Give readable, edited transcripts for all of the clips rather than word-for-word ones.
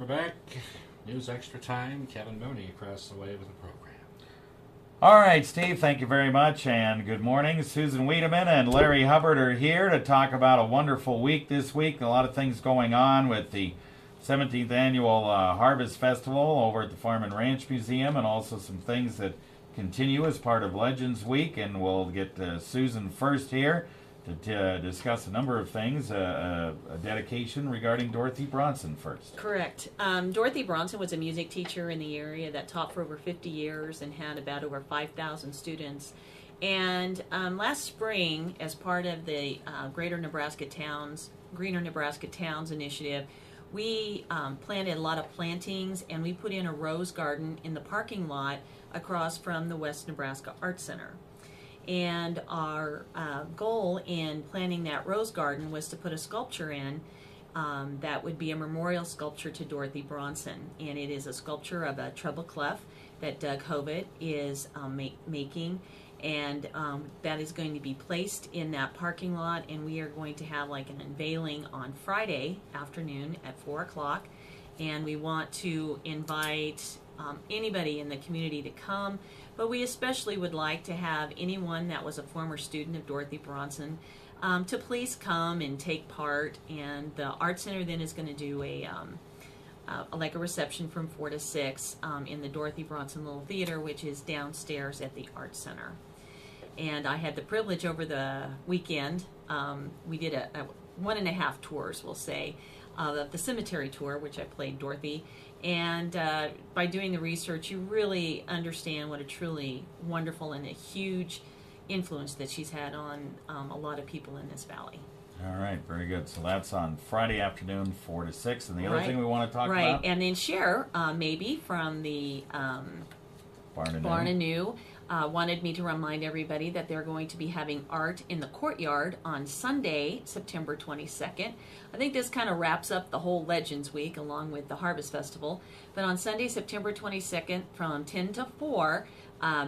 We're back. News Extra time. Kevin Mooney across the way with the program. All right, Steve, thank you very much, and good morning. Susan Wiedeman and Larry Hubbard are here to talk about a wonderful week this week. A lot of things going on with the 17th Annual Harvest Festival over at the Farm and Ranch Museum, and also some things that continue as part of Legends Week. And we'll get Susan first here to discuss a number of things. A dedication regarding Dorothy Bronson first. Correct. Dorothy Bronson was a music teacher in the area that taught for over 50 years and had about over 5,000 students. And last spring, as part of the Greener Nebraska Towns initiative, we planted a lot of plantings, and we put in a rose garden in the parking lot across from the West Nebraska Arts Center. And our goal in planting that rose garden was to put a sculpture in that would be a memorial sculpture to Dorothy Bronson. And it is a sculpture of a treble clef that Doug Hovitt is making. And that is going to be placed in that parking lot. And we are going to have like an unveiling on Friday afternoon at 4 o'clock. And we want to invite anybody in the community to come. But we especially would like to have anyone that was a former student of Dorothy Bronson to please come and take part. And the Art Center then is going to do like a reception from 4 to 6 in the Dorothy Bronson Little Theater, which is downstairs at the Art Center. And I had the privilege over the weekend. We did a 1.5 tours, we'll say, of the cemetery tour, which I played Dorothy. And by doing the research, you really understand what a truly wonderful and a huge influence that she's had on a lot of people in this valley. All right, very good. So that's on Friday afternoon, 4 to 6. And the other Right. thing we want to talk Right, about? and then Cher, maybe from the Barn and New, wanted me to remind everybody that they're going to be having art in the courtyard on Sunday, September 22nd. I think this kind of wraps up the whole Legends Week along with the Harvest Festival. But on Sunday, September 22nd from 10 to 4,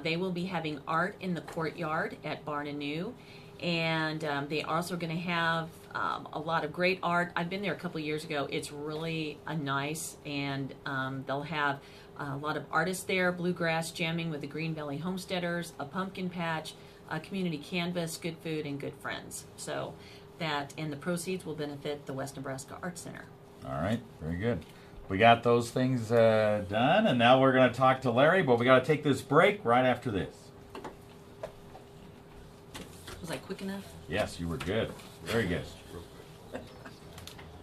they will be having art in the courtyard at Barn and New. And they are also going to have a lot of great art. I've been there a couple of years ago. It's really nice, and they'll have a lot of artists there, bluegrass jamming with the Green Valley Homesteaders, a pumpkin patch, a community canvas, good food, and good friends. So that, and the proceeds will benefit the West Nebraska Arts Center. All right, very good. We got those things done, and now we're going to talk to Larry, but we got to take this break right after this. Was I quick enough? Yes, you were good. Very good.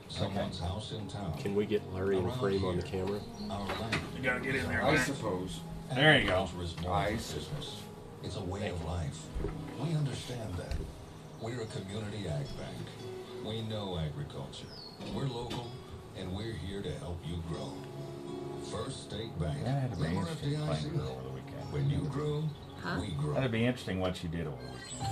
Someone's house in town. Can we get Larry in frame on the camera? Our land. You gotta get in there. I suppose. There you go. Agriculture is more than business. It's a way of life. We understand that. We're a community ag bank. We know agriculture. We're local, and we're here to help you grow. First State Bank. That had to be Remember interesting playing FDIC? her over the weekend. When you grow, we grow. That'd be interesting what she did over the weekend.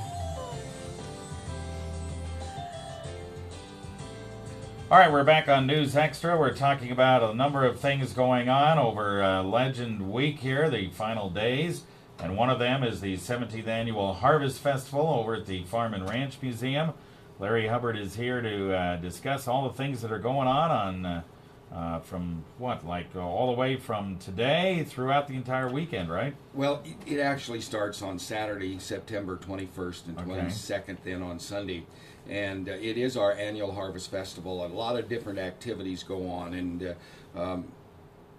All right, we're back on News Extra. We're talking about a number of things going on over Legend Week here, the final days. And one of them is the 17th Annual Harvest Festival over at the Farm and Ranch Museum. Larry Hubbard is here to discuss all the things that are going on from all the way from today throughout the entire weekend, right? Well, it actually starts on Saturday, September 21st and 22nd, then on Sunday. And it is our annual Harvest Festival. A lot of different activities go on. And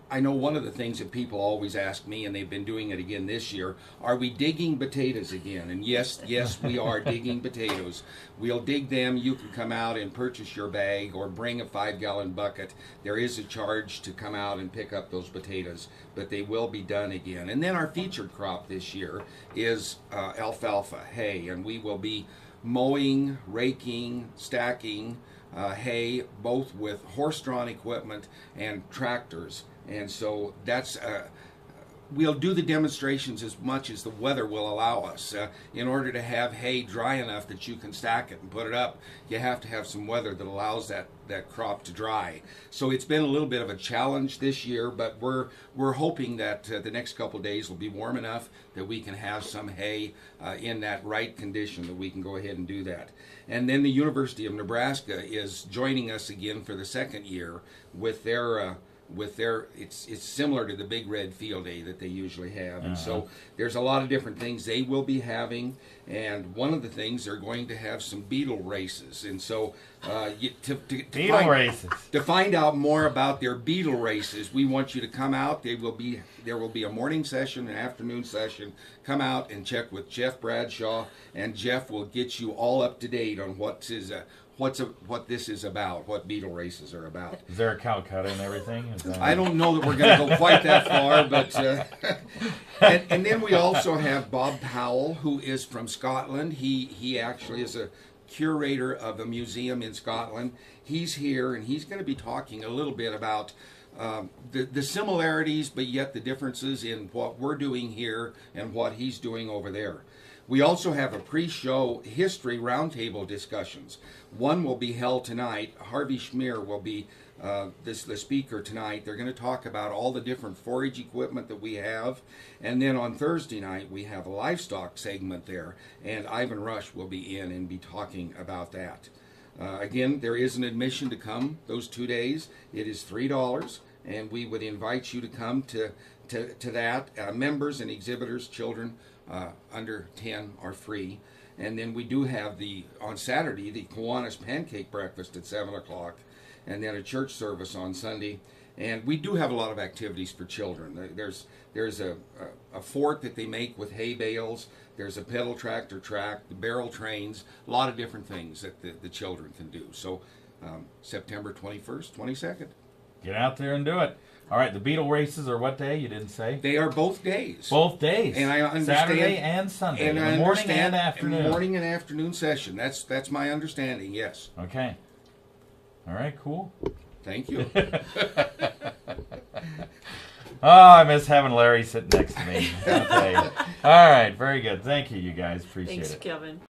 I know one of the things that people always ask me, and they've been doing it again this year, are we digging potatoes again? And yes, we are digging potatoes. We'll dig them. You can come out and purchase your bag or bring a 5-gallon bucket. There is a charge to come out and pick up those potatoes, but they will be done again. And then our featured crop this year is alfalfa, hay, and we will be mowing, raking, stacking hay, both with horse-drawn equipment and tractors. And so that's we'll do the demonstrations as much as the weather will allow us. In order to have hay dry enough that you can stack it and put it up, you have to have some weather that allows that crop to dry. So it's been a little bit of a challenge this year, but we're hoping that the next couple of days will be warm enough that we can have some hay in that right condition that we can go ahead and do that. And then the University of Nebraska is joining us again for the second year with their with their, it's similar to the Big Red Field Day that they usually have. And so there's a lot of different things they will be having. And one of the things, they're going to have some beetle races. And so to find out more about their beetle races, we want you to come out. There will be a morning session, an afternoon session. Come out and check with Jeff Bradshaw, and Jeff will get you all up to date on what this is about, what beetle races are about. Is there a Calcutta and everything? I don't know that we're going to go quite that far, but and then we also have Bob Powell, who is from Scotland. He actually is a curator of a museum in Scotland. He's here, and he's going to be talking a little bit about the similarities, but yet the differences in what we're doing here and what he's doing over there. We also have a pre-show history roundtable discussions. One will be held tonight. Harvey Schmier will be the speaker tonight. They're going to talk about all the different forage equipment that we have. And then on Thursday night, we have a livestock segment there, and Ivan Rush will be in and be talking about that. Again, there is an admission to come those 2 days. It is $3, and we would invite you to come to that. Members and exhibitors, children under 10 are free. And then we do have on Saturday, the Kiwanis Pancake Breakfast at 7 o'clock, and then a church service on Sunday. And we do have a lot of activities for children. There's a fort that they make with hay bales. There's a pedal tractor track, the barrel trains, a lot of different things that the children can do. So September 21st, 22nd. Get out there and do it. All right, the beetle races are what day? You didn't say? They are both days. Both days. And I understand, Saturday and Sunday. And the morning and afternoon. Morning and afternoon session. That's my understanding, yes. Okay. All right, cool. Thank you. Oh, I miss having Larry sitting next to me. Okay. All right, very good. Thank you, you guys. Appreciate it. Thanks, Kevin.